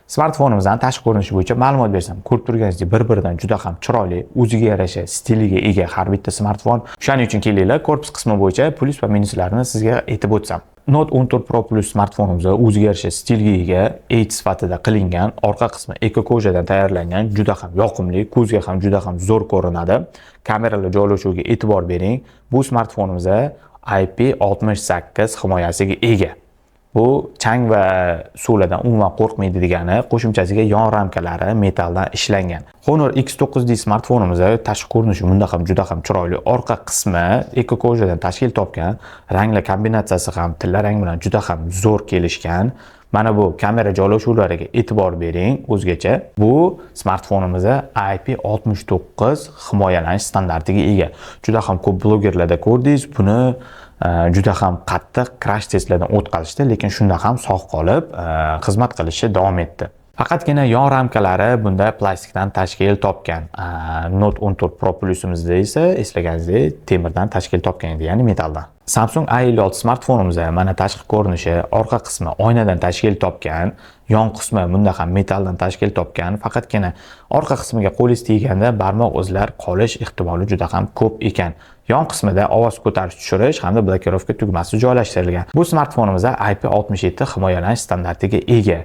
Smartfonimizning tashqi ko'rinishi bo'yicha ma'lumot bersam, ko'rib turganingizdek, bir-biridan juda ham chiroyli, o'ziga yarasha stiliga ega har bitta smartfon. Shuning uchun kelinglar, korpus qismi bo'yicha plyus va minuslarini sizga aytib o'tsam. Note 14 Pro Plus smartfonimizda o'ziga yarasha stilga ega, 8 sifatida qilingan, orqa qismi eko kojadan tayyorlangan, juda ham yoqimli, ko'zga ham juda ham zo'r ko'rinadi. Kameralar joylashuviga e'tibor bering. Bu smartfonimizda IP68 himoyasiga ega. Bu chang va suvlardan umuman qo'rqmaydi degani, qo'shimchasiga yon ramkalari metalldan ishlangan. Honor X9D smartfonimizda tashqi ko'rinishi bunda ham juda ham chiroyli. Orqa qismi eko kojadan tashkil topgan, ranglar kombinatsiyasi ham tilla rang bilan juda ham zo'r kelishgan. Mana bu kamera joylashuvlariga e'tibor bering o'zgacha. Bu smartfonimizda IP69 himoyalanish standartiga ega. Juda ham ko'p blogerlarda ko'rdingiz, buni juda ham qattiq crash testlardan o'tkazishdi, lekin shunda ham sog' qolib xizmat qilishni davom etdi. Faqatgina yon ramkalari bunda plastikdan tashkil topgan. Note 14 Pro Plusimizda esa eslaganingizdek temirdan tashkil topgan edi, ya'ni metalldan. Samsung A56 smartfonimizda mana tashqi ko'rinishi, orqa qismi oynadan tashkil topgan, yon qismi bunda ham metalldan tashkil topgan. Faqatgina orqa qismiga qo'lingiz tegganda barmoq izlar qolish ehtimoli juda ham ko'p ekan. Yon qismida ovoz ko'tarish tushirish hamda blokirovka tugmasi joylashtirilgan. Bu smartfonimizda IP67 himoyalanish standartiga ega.